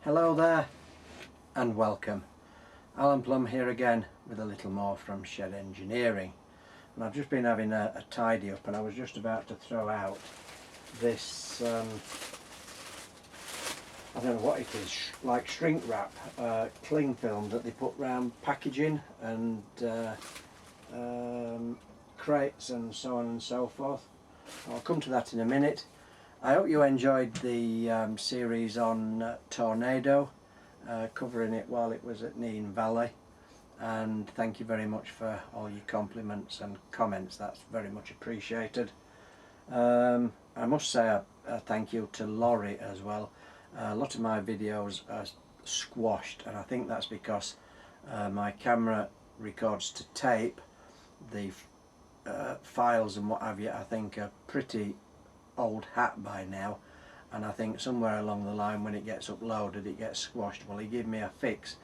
Hello there and welcome. Alan Plum here again with a little more from Shed Engineering, and I've just been having a tidy up, and I was just about to throw out this I don't know what it is, like shrink wrap, cling film that they put round packaging and crates and so on and so forth. I'll come to that in a minute. I hope you enjoyed the series on Tornado, covering it while it was at Neen Valley, and thank you very much for all your compliments and comments. That's very much appreciated. I must say a thank you to Laurie as well. A lot of my videos are squashed, and I think that's because my camera records to tape. The files and what have you, I think, are pretty old hat by now, and I think somewhere along the line when it gets uploaded it gets squashed. Well, he gave me a fix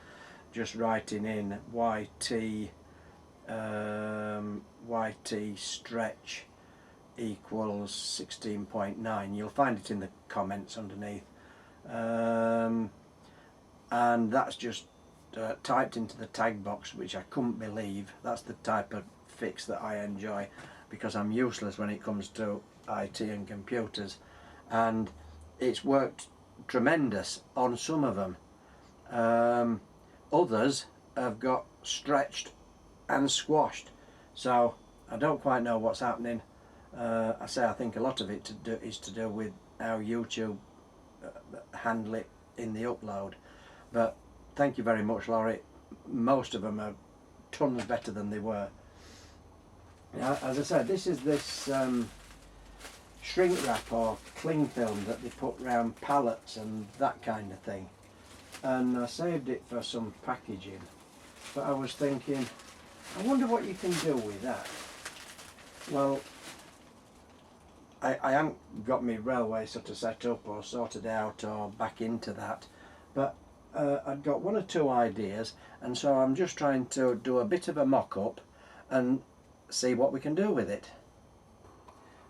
just writing in YT stretch equals 16.9. You'll find it in the comments underneath, and that's just typed into the tag box, which I couldn't believe. That's the type of fix that I enjoy, because I'm useless when it comes to IT and computers, and it's worked tremendous on some of them. Others have got stretched and squashed, so I don't quite know what's happening. I think a lot of it is to do with how YouTube handle it in the upload, but thank you very much, Laurie. Most of them are tons better than they were. Now, as I said, this is this shrink wrap or cling film that they put round pallets and that kind of thing, and I saved it for some packaging, but I was thinking, I wonder what you can do with that. Well, I haven't got my railway sort of set up or sorted out or back into that, but I've got one or two ideas, and so I'm just trying to do a bit of a mock-up and see what we can do with it.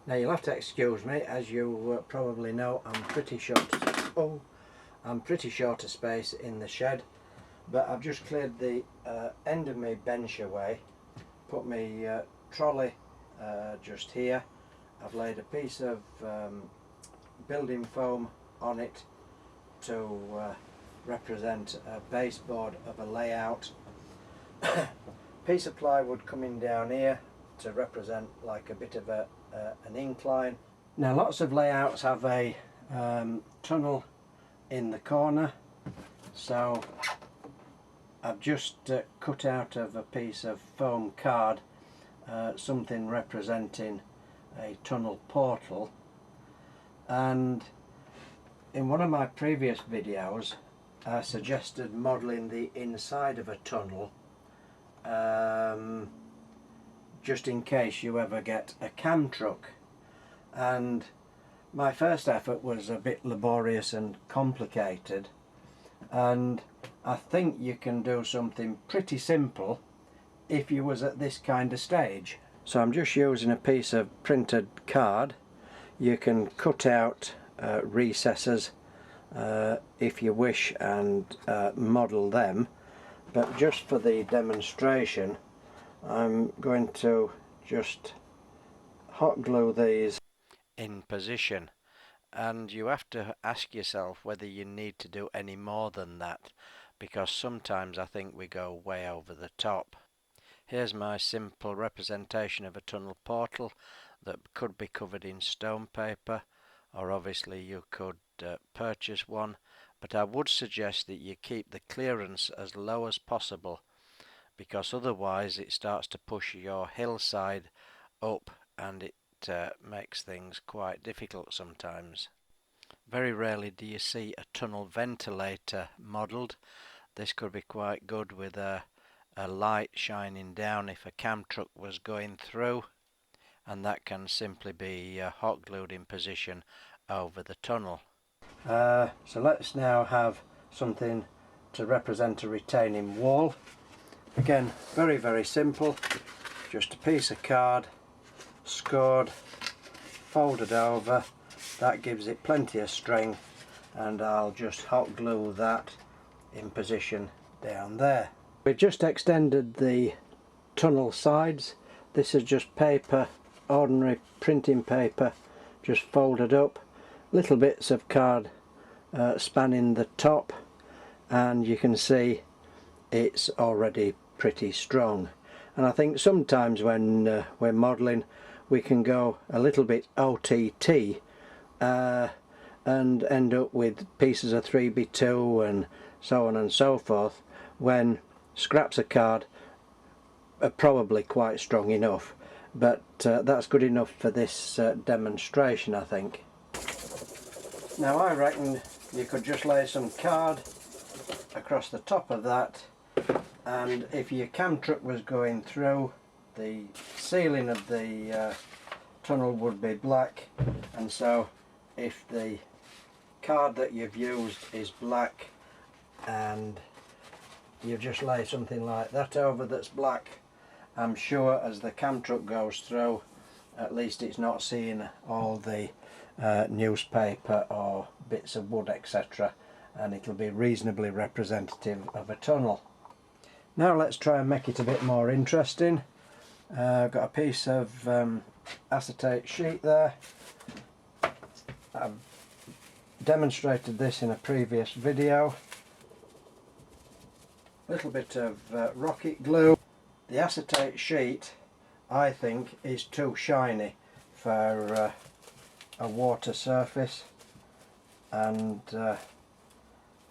Now, you'll have to excuse me, as you probably know, I'm pretty short of space in the shed, but I've just cleared the end of my bench away, put my trolley just here. I've laid a piece of building foam on it to represent a baseboard of a layout. Piece of plywood coming down here to represent like a bit of an incline. Now, lots of layouts have a tunnel in the corner, so I've just cut out of a piece of foam card something representing a tunnel portal, and in one of my previous videos I suggested modelling the inside of a tunnel, just in case you ever get a cam truck, and my first effort was a bit laborious and complicated, and I think you can do something pretty simple if you was at this kind of stage. So I'm just using a piece of printed card. You can cut out recesses if you wish and model them, but just for the demonstration I'm going to just hot glue these in position, and you have to ask yourself whether you need to do any more than that, because sometimes I think we go way over the top. Here's my simple representation of a tunnel portal that could be covered in stone paper, or obviously you could purchase one, but I would suggest that you keep the clearance as low as possible, because otherwise it starts to push your hillside up and it makes things quite difficult sometimes. Very rarely do you see a tunnel ventilator modelled. This could be quite good with a light shining down if a cam truck was going through, and that can simply be hot glued in position over the tunnel. So let's now have something to represent a retaining wall. Again, very simple, just a piece of card scored, folded over. That gives it plenty of strength, and I'll just hot glue that in position down there. We've just extended the tunnel sides. This is just paper, ordinary printing paper, just folded up, little bits of card spanning the top, and you can see it's already pretty strong. And I think sometimes when we're modelling we can go a little bit OTT and end up with pieces of 3x2 and so on and so forth, when scraps of card are probably quite strong enough. But that's good enough for this demonstration, I think. Now I reckon you could just lay some card across the top of that, and if your cam truck was going through, the ceiling of the tunnel would be black, and so if the card that you've used is black and you just lay something like that over that's black, I'm sure as the cam truck goes through, at least it's not seeing all the newspaper or bits of wood, etc., and it'll be reasonably representative of a tunnel. Now let's try and make it a bit more interesting. I've got a piece of acetate sheet there. I've demonstrated this in a previous video. A little bit of rocket glue. The acetate sheet, I think, is too shiny for a water surface, and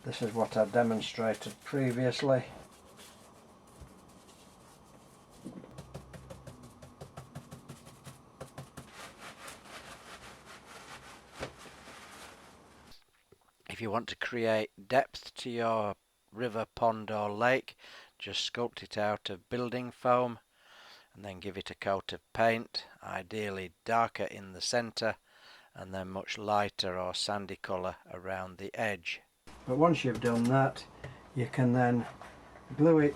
this is what I've demonstrated previously. If you want to create depth to your river, pond or lake, just sculpt it out of building foam and then give it a coat of paint, ideally darker in the centre and then much lighter or sandy colour around the edge. But once you've done that, you can then glue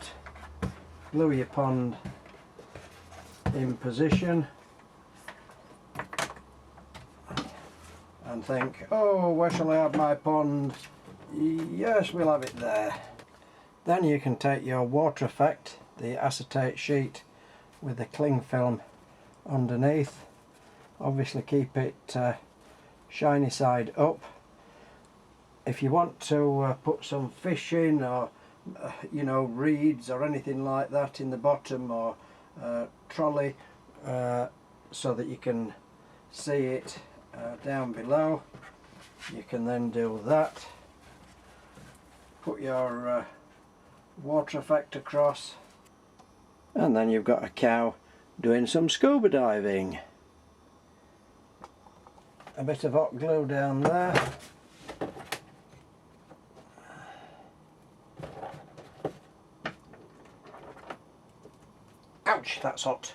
your pond in position and think, oh, where shall I have my pond? Yes, we'll have it there. Then you can take your water effect, the acetate sheet with the cling film underneath. Obviously keep it shiny side up. If you want to put some fish in, or you know, reeds or anything like that in the bottom, or trolley, so that you can see it down below, you can then do that. Put your water effect across, and then you've got a cow doing some scuba diving. A bit of hot glue down there. Ouch, that's hot.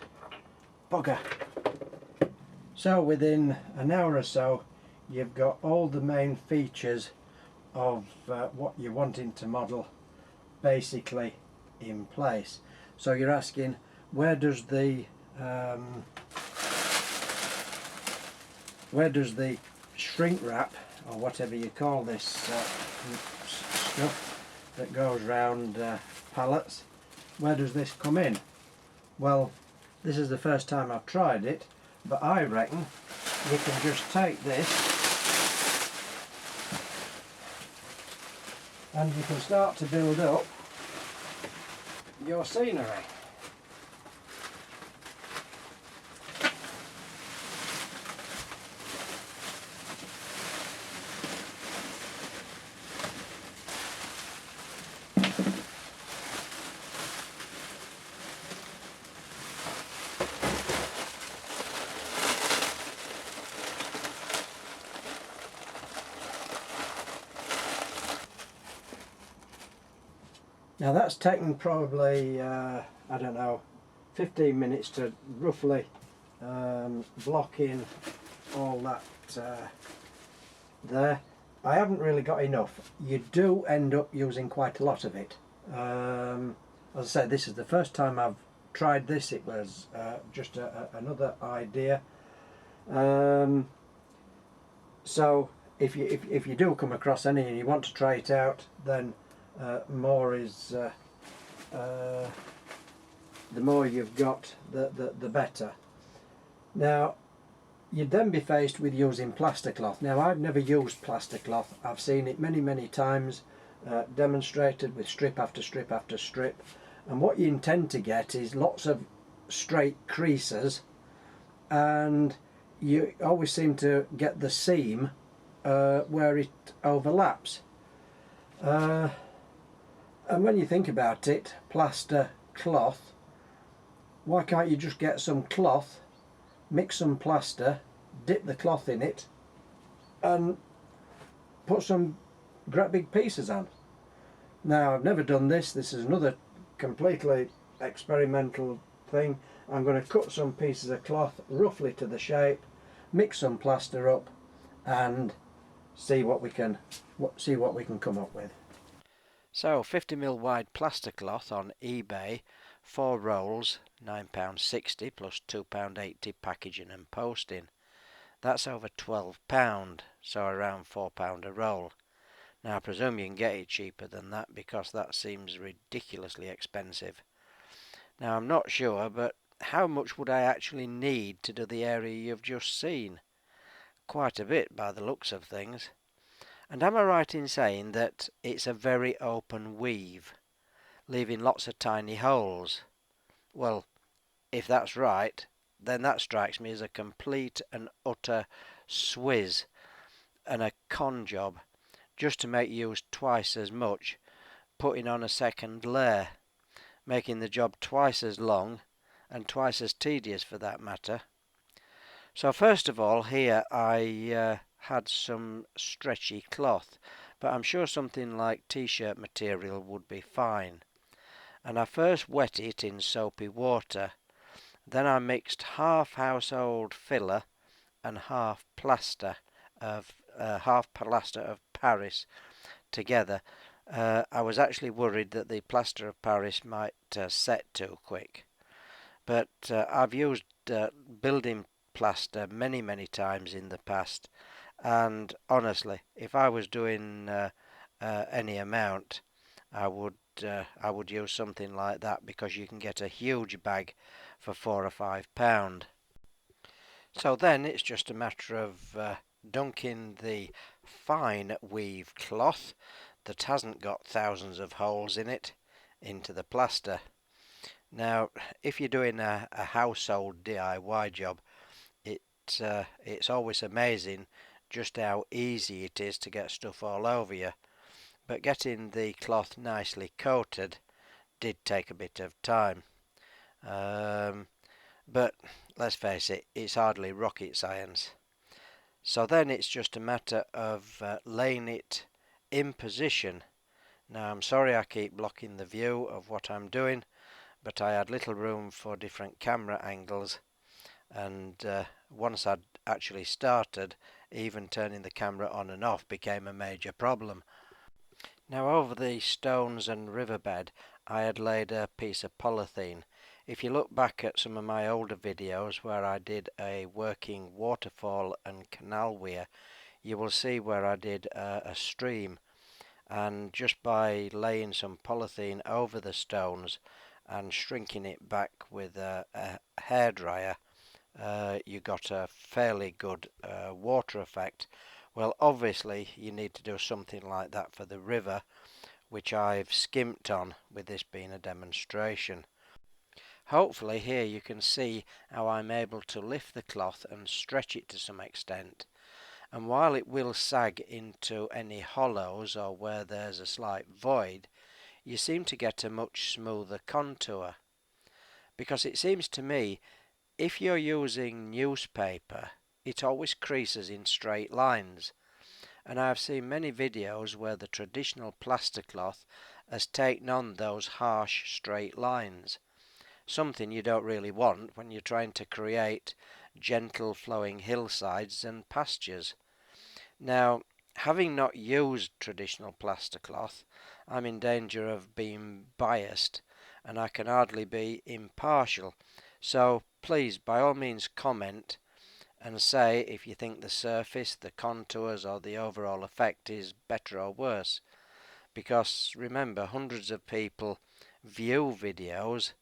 Bugger. So within an hour or so you've got all the main features of what you're wanting to model basically in place. So you're asking, where does the shrink wrap, or whatever you call this stuff that goes round pallets, where does this come in? Well, this is the first time I've tried it, but I reckon you can just take this and you can start to build up your scenery. Now that's taken probably, I don't know, 15 minutes to roughly block in all that there. I haven't really got enough. You do end up using quite a lot of it. As I said, this is the first time I've tried this. It was just another idea. So if you do come across any and you want to try it out, then more is the more you've got, the better. Now, you'd then be faced with using plaster cloth. Now, I've never used plaster cloth. I've seen it many times demonstrated with strip after strip after strip, and what you intend to get is lots of straight creases, and you always seem to get the seam where it overlaps. And when you think about it, plaster cloth, why can't you just get some cloth, mix some plaster, dip the cloth in it and put some great big pieces on? Now, I've never done this. This is another completely experimental thing. I'm going to cut some pieces of cloth roughly to the shape, mix some plaster up and see what we can come up with. So 50mm wide plaster cloth on eBay, 4 rolls, £9.60 plus £2.80 packaging and posting. That's over £12, so around £4 a roll. Now I presume you can get it cheaper than that, because that seems ridiculously expensive. Now I'm not sure, but how much would I actually need to do the area you've just seen? Quite a bit by the looks of things. And am I right in saying that it's a very open weave, leaving lots of tiny holes? Well, if that's right, then that strikes me as a complete and utter swizz and a con job, just to make use twice as much, putting on a second layer, making the job twice as long and twice as tedious for that matter. So first of all, here I had some stretchy cloth, but I'm sure something like t-shirt material would be fine. And I first wet it in soapy water. Then I mixed half household filler and half plaster of Paris together. I was actually worried that the plaster of Paris might set too quick, but I've used building plaster many times in the past, and honestly, if I was doing any amount, I would use something like that, because you can get a huge bag for £4 or £5. So then it's just a matter of dunking the fine weave cloth that hasn't got thousands of holes in it into the plaster. Now, if you're doing a household DIY job, it's always amazing just how easy it is to get stuff all over you, but getting the cloth nicely coated did take a bit of time. But let's face it, it's hardly rocket science. So then it's just a matter of laying it in position. Now I'm sorry I keep blocking the view of what I'm doing, but I had little room for different camera angles, and once I'd actually started, even turning the camera on and off became a major problem. Now over the stones and riverbed I had laid a piece of polythene. If you look back at some of my older videos where I did a working waterfall and canal weir, you will see where I did a stream, and just by laying some polythene over the stones and shrinking it back with a hairdryer, you got a fairly good water effect. Well, obviously you need to do something like that for the river, which I've skimped on, with this being a demonstration. Hopefully here you can see how I'm able to lift the cloth and stretch it to some extent, and while it will sag into any hollows or where there's a slight void, you seem to get a much smoother contour, because it seems to me if you're using newspaper, it always creases in straight lines, and I've seen many videos where the traditional plaster cloth has taken on those harsh straight lines, something you don't really want when you're trying to create gentle flowing hillsides and pastures. Now, having not used traditional plaster cloth, I'm in danger of being biased, and I can hardly be impartial, so please by all means comment and say if you think the surface, the contours or the overall effect is better or worse. Because remember, hundreds of people view videos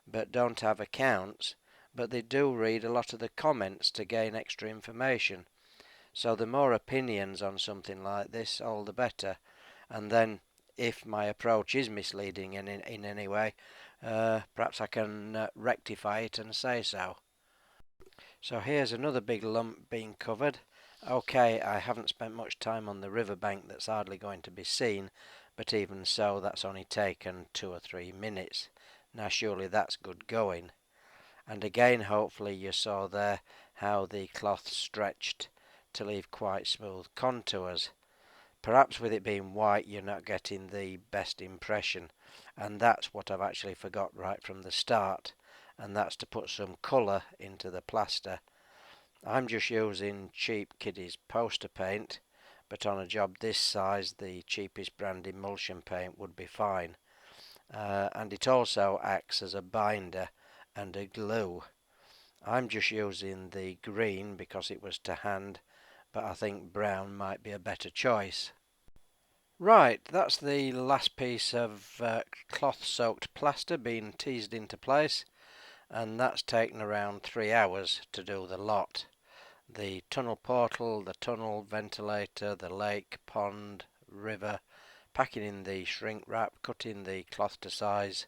but don't have accounts, but they do read a lot of the comments to gain extra information. So the more opinions on something like this, all the better. And then if my approach is misleading in any way, perhaps I can rectify it and say so. So here's another big lump being covered. Okay, I haven't spent much time on the riverbank, that's hardly going to be seen, but even so, that's only taken 2 or 3 minutes. Now surely that's good going. And again, hopefully you saw there how the cloth stretched to leave quite smooth contours. Perhaps with it being white you're not getting the best impression, and that's what I've actually forgot right from the start, and that's to put some colour into the plaster. I'm just using cheap kiddies poster paint, but on a job this size the cheapest brand emulsion paint would be fine. And it also acts as a binder and a glue. I'm just using the green because it was to hand, but I think brown might be a better choice. Right, that's the last piece of cloth soaked plaster being teased into place, and that's taken around 3 hours to do the lot. The tunnel portal, the tunnel ventilator, the lake, pond, river, packing in the shrink wrap, cutting the cloth to size,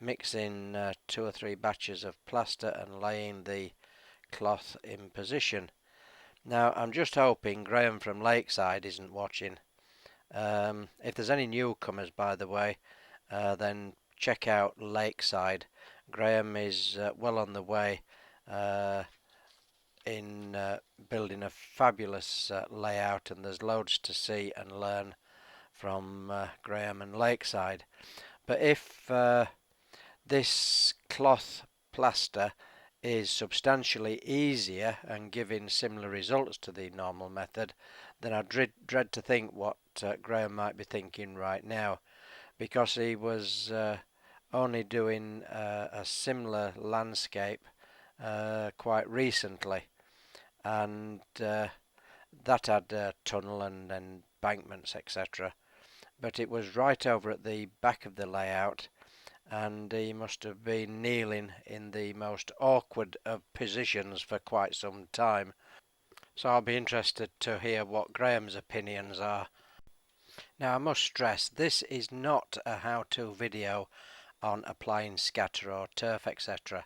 mixing 2 or 3 batches of plaster and laying the cloth in position. Now I'm just hoping Graham from Lakeside isn't watching. If there's any newcomers, by the way, then check out Lakeside. Graham is well on the way in building a fabulous layout, and there's loads to see and learn from Graham and Lakeside. But if this cloth plaster is substantially easier and giving similar results to the normal method, then I dread to think what Graham might be thinking right now, because he was only doing a similar landscape quite recently, and that had a tunnel and embankments, etc. But it was right over at the back of the layout, and he must have been kneeling in the most awkward of positions for quite some time. So I'll be interested to hear what Graham's opinions are. Now I must stress, this is not a how-to video on applying scatter or turf, etc.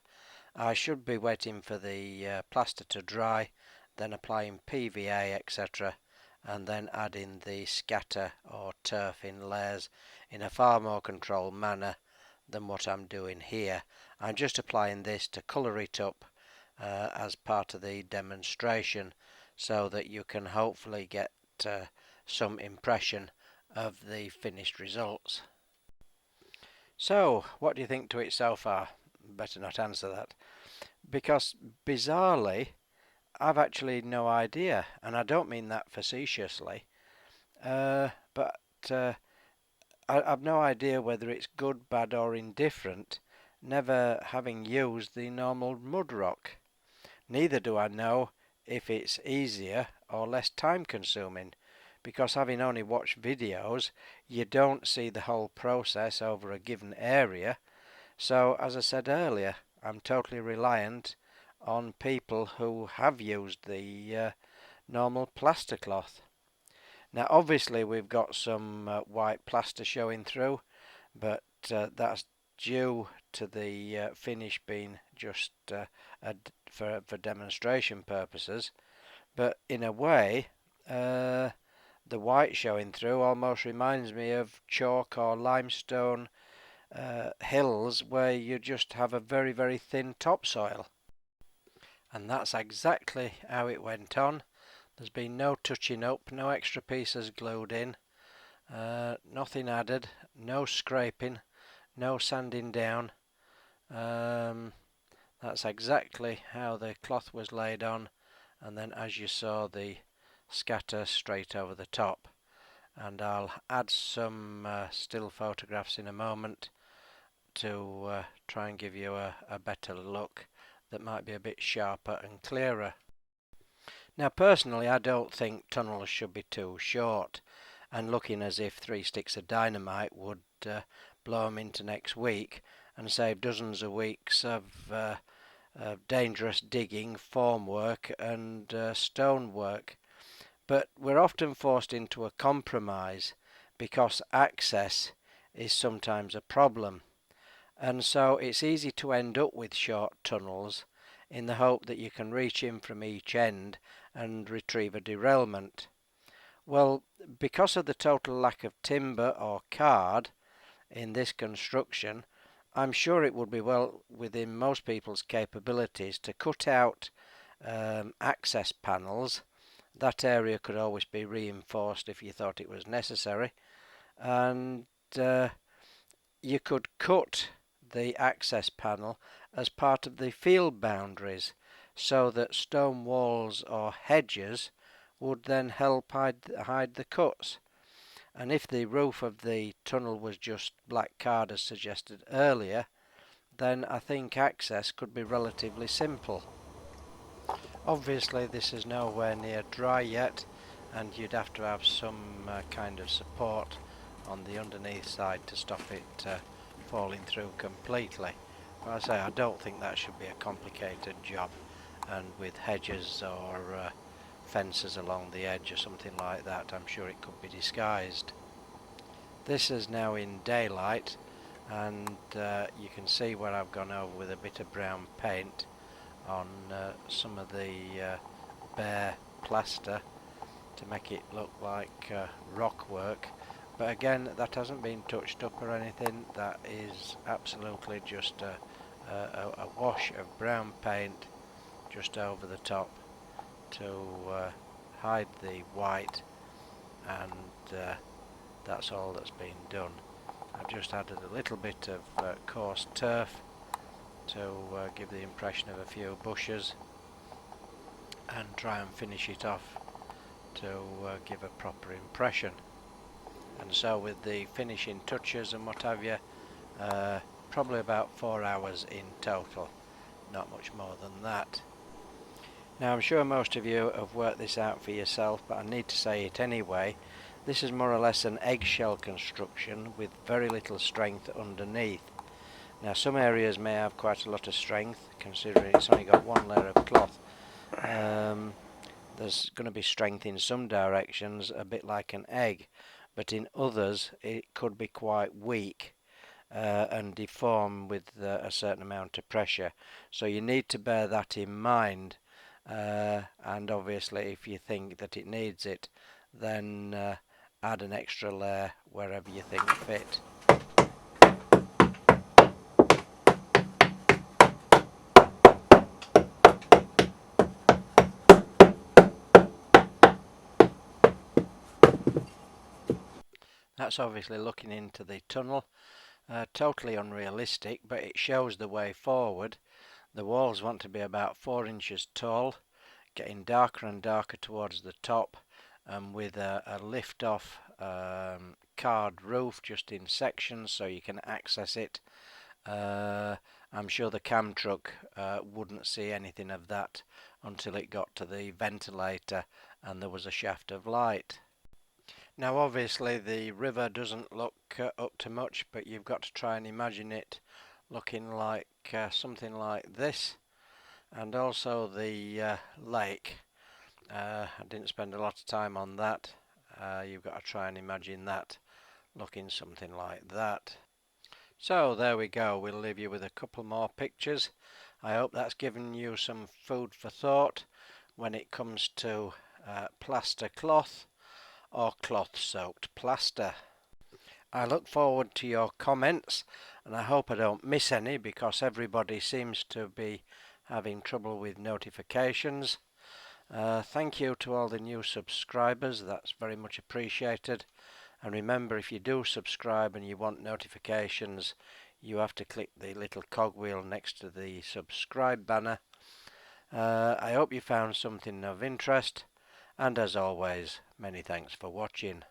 I should be waiting for the plaster to dry, then applying PVA, etc., and then adding the scatter or turf in layers in a far more controlled manner than what I'm doing here. I'm just applying this to colour it up as part of the demonstration, so that you can hopefully get some impression of the finished results. So, what do you think to it so far? Better not answer that, because bizarrely I've actually no idea, and I don't mean that facetiously, but I've no idea whether it's good, bad or indifferent, never having used the normal mud rock. Neither do I know if it's easier or less time consuming, because having only watched videos, you don't see the whole process over a given area. So, as I said earlier, I'm totally reliant on people who have used the normal plaster cloth. Now obviously we've got some white plaster showing through, but that's due to the finish being just for demonstration purposes. But in a way, the white showing through almost reminds me of chalk or limestone hills where you just have a very thin topsoil. And that's exactly how it went on. There's been no touching up, no extra pieces glued in, nothing added, no scraping, no sanding down. That's exactly how the cloth was laid on, and then as you saw, the scatter straight over the top. And I'll add some still photographs in a moment to try and give you a better look that might be a bit sharper and clearer. Now personally I don't think tunnels should be too short, and looking as if 3 sticks of dynamite would blow them into next week and save dozens of weeks of dangerous digging, formwork and stonework. But we're often forced into a compromise because access is sometimes a problem, and so it's easy to end up with short tunnels in the hope that you can reach in from each end and retrieve a derailment. Well, because of the total lack of timber or card in this construction, I'm sure it would be well within most people's capabilities to cut out access panels. That area could always be reinforced if you thought it was necessary, and you could cut the access panel as part of the field boundaries so that stone walls or hedges would then help hide the cuts. And if the roof of the tunnel was just black card as suggested earlier, then I think access could be relatively simple. Obviously this is nowhere near dry yet, and you'd have to have some kind of support on the underneath side to stop it falling through completely. But I say I don't think that should be a complicated job, and with hedges or fences along the edge or something like that, I'm sure it could be disguised. This is now in daylight, and you can see where I've gone over with a bit of brown paint on some of the bare plaster to make it look like rock work, but again that hasn't been touched up or anything. That is absolutely just a wash of brown paint just over the top to hide the white, and that's all that's been done. I've just added a little bit of coarse turf to give the impression of a few bushes and try and finish it off to give a proper impression. And so with the finishing touches and what have you, probably about 4 hours in total, not much more than that. Now I'm sure most of you have worked this out for yourself, but I need to say it anyway. This is more or less an eggshell construction with very little strength underneath. Now some areas may have quite a lot of strength, considering it's only got one layer of cloth. There's going to be strength in some directions, a bit like an egg, but in others it could be quite weak and deform with a certain amount of pressure. So you need to bear that in mind, and obviously if you think that it needs it, then add an extra layer wherever you think fit. That's obviously looking into the tunnel. Totally unrealistic, but it shows the way forward. The walls want to be about 4 inches tall, getting darker and darker towards the top, and with a lift-off card roof just in sections so you can access it. I'm sure the cam truck wouldn't see anything of that until it got to the ventilator and there was a shaft of light. Now obviously the river doesn't look up to much, but you've got to try and imagine it looking like something like this, and also the lake. I didn't spend a lot of time on that. You've got to try and imagine that looking something like that. So there we go, we'll leave you with a couple more pictures. I hope that's given you some food for thought when it comes to plaster cloth or cloth soaked plaster. I look forward to your comments, and I hope I don't miss any because everybody seems to be having trouble with notifications. Thank you to all the new subscribers, that's very much appreciated. And remember, if you do subscribe and you want notifications, you have to click the little cogwheel next to the subscribe banner. I hope you found something of interest, and as always, many thanks for watching.